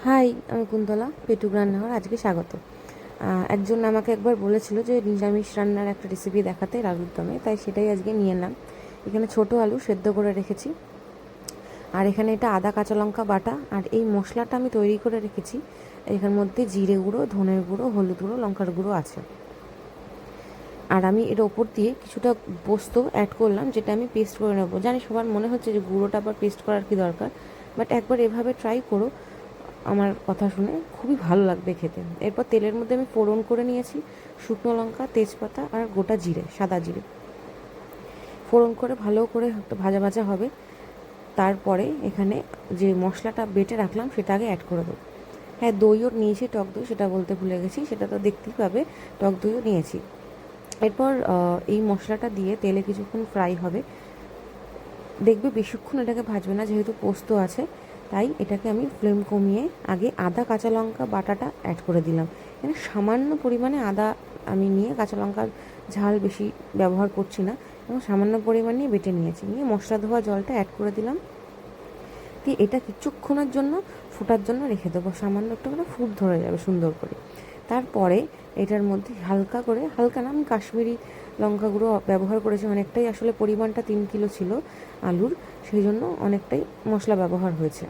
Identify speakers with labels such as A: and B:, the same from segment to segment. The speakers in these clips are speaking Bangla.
A: হাই, আমি কুন্তলা পেটুক রান্নাঘর আজকে স্বাগত। একজন আমাকে একবার বলেছিল যে নিরামিষ রান্নার একটা রেসিপি দেখাতে আলুর দমে, তাই সেটাই আজকে নিয়ে এলাম। এখানে ছোট আলু সেদ্ধ করে রেখেছি, আর এখানে এটা আদা কাঁচা লঙ্কা বাটা, আর এই মশলাটা আমি তৈরি করে রেখেছি। এখানের মধ্যে জিরে গুঁড়ো, ধনের গুঁড়ো, হলুদ গুঁড়ো, লঙ্কার গুঁড়ো আছে। আর আমি এর ওপর দিয়ে কিছুটা পোস্ত অ্যাড করলাম, যেটা আমি পেস্ট করে নেবো। জানি সবার মনে হচ্ছে যে গুঁড়োটা আবার পেস্ট করার কি দরকার, বাট একবার এভাবে ট্রাই করো, আমার কথা শুনে খুবই ভালো লাগবে খেতে। এরপর তেলের মধ্যে আমি ফোড়ন করে নিয়েছি শুকনো লঙ্কা, তেজপাতা আর গোটা জিরে, সাদা জিরে। ফোড়ন করে ভালো করে ভাজা ভাজা হবে। তারপরে এখানে যে মশলাটা বেটে রাখলাম সেটা আগে অ্যাড করে দেবো। হ্যাঁ, দইও নিয়েছি, টক দই, সেটা বলতে ভুলে গেছি, সেটা তো দেখতেই পাবে, টক দইও নিয়েছি। এরপর এই মশলাটা দিয়ে তেলে কিছুক্ষণ ফ্রাই হবে। দেখবে বেশিক্ষণ এটাকে ভাজবে না, যেহেতু পোস্ত আছে, তাই এটাকে আমি ফ্লেম কমিয়ে আগে আদা কাঁচা লঙ্কা বাটাটা অ্যাড করে দিলাম। এখানে সামান্য পরিমাণে আদা আমি নিয়ে, কাঁচা লঙ্কার ঝাল বেশি ব্যবহার করছি না, এবং সামান্য পরিমাণে বেটে নিয়েছি, নিয়ে মশলা ধোয়া জলটা অ্যাড করে দিলাম। দিয়ে এটা কিছুক্ষণের জন্য ফোটার জন্য রেখে দেবো, সামান্য একটু করে ফুট ধরে যাবে সুন্দর করে। তারপরে এটার মধ্যে হালকা না, আমি কাশ্মীরি লঙ্কা গুঁড়ো ব্যবহার করেছি অনেকটাই, আসলে পরিমাণটা 3 কিলো ছিল আলুর, সেই জন্য অনেকটাই মশলা ব্যবহার হয়েছে।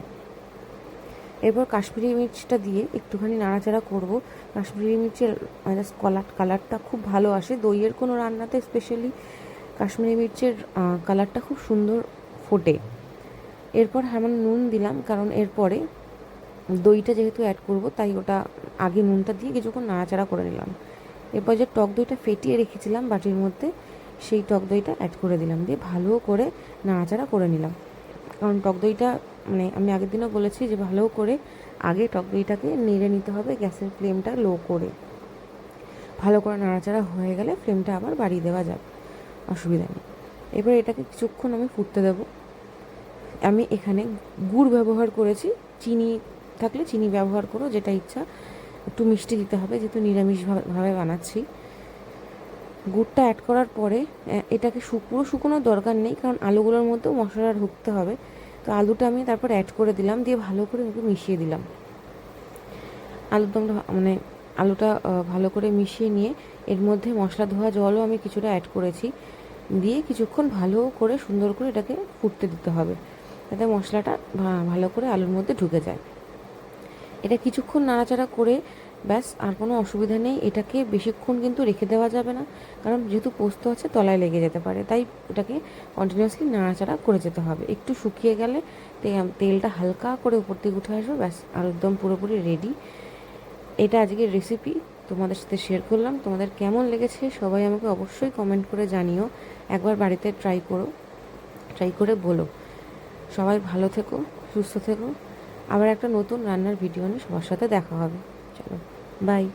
A: এরপর কাশ্মীরি মির্চটা দিয়ে একটুখানি নাড়াচাড়া করব। কাশ্মীরি মির্চের কালারটা খুব ভালো আসে দইয়ের কোনো রান্নাতে, স্পেশালি কাশ্মীরি মির্চের কালারটা খুব সুন্দর ফোটে। এরপর সামান্য নুন দিলাম, কারণ এরপরে দইটা যেহেতু অ্যাড করব, তাই ওটা আগে নুনটা দিয়ে কিছুক্ষণ নাড়াচাড়া করে নিলাম। এরপর যে টক দইটা ফেটিয়ে রেখেছিলাম বাটির মধ্যে, সেই টক দইটা অ্যাড করে দিলাম, দিয়ে ভালো করে নাড়াচাড়া করে নিলাম। কারণ টক দইটা, মানে আমি আগের দিনও বলেছি যে ভালো করে আগে টক দইটাকে নেড়ে নিতে হবে, গ্যাসের ফ্লেমটা লো করে। ভালো করে নাড়াচাড়া হয়ে গেলে ফ্লেমটা আবার বাড়িয়ে দেওয়া যাবে, অসুবিধা নেই। এবার এটাকে কিছুক্ষণ আমি ফুটতে দেবো। আমি এখানে গুড় ব্যবহার করেছি, চিনি থাকলে চিনি ব্যবহার করো, যেটা ইচ্ছা। একটু মিষ্টি দিতে হবে, যেহেতু নিরামিষভাবে বানাচ্ছি। গুড়টা অ্যাড করার পরে এটাকে পুরো শুকোনোর দরকার নেই, কারণ আলুগুলোর মধ্যেও মশলা ঢুকতে হবে। তো আলুটা আমি তারপর অ্যাড করে দিলাম, দিয়ে ভালো করে একটু মিশিয়ে দিলাম। আলুটা ভালো করে মিশিয়ে নিয়ে এর মধ্যে মশলা ধোয়া জলও আমি কিছুটা অ্যাড করেছি, দিয়ে কিছুক্ষণ ভালো করে সুন্দর করে এটাকে ফুটতে দিতে হবে, যাতে মশলাটা ভালো করে আলুর মধ্যে ঢুকে যায়। এটা কিছুক্ষণ নাড়াচাড়া করে ব্যাস, আর কোনো অসুবিধা নেই। এটাকে বেশিক্ষণ কিন্তু রেখে দেওয়া যাবে না, কারণ যেহেতু পোস্ত আছে তলায় লেগে যেতে পারে, তাই ওটাকে কন্টিনিউয়াসলি নাড়াচাড়া করে যেতে হবে। একটু শুকিয়ে গেলে তেলটা হালকা করে উপর দিকে উঠে আসবে, ব্যাস একদম পুরোপুরি রেডি। এটা আজকের রেসিপি তোমাদের সাথে শেয়ার করলাম। তোমাদের কেমন লেগেছে সবাই আমাকে অবশ্যই কমেন্ট করে জানিও। একবার বাড়িতে ট্রাই করে বলো। সবাই ভালো থেকো, সুস্থ থেকো। আবার একটা নতুন রান্নার ভিডিও নিয়ে সবার সাথে দেখা হবে। চলো, বাই।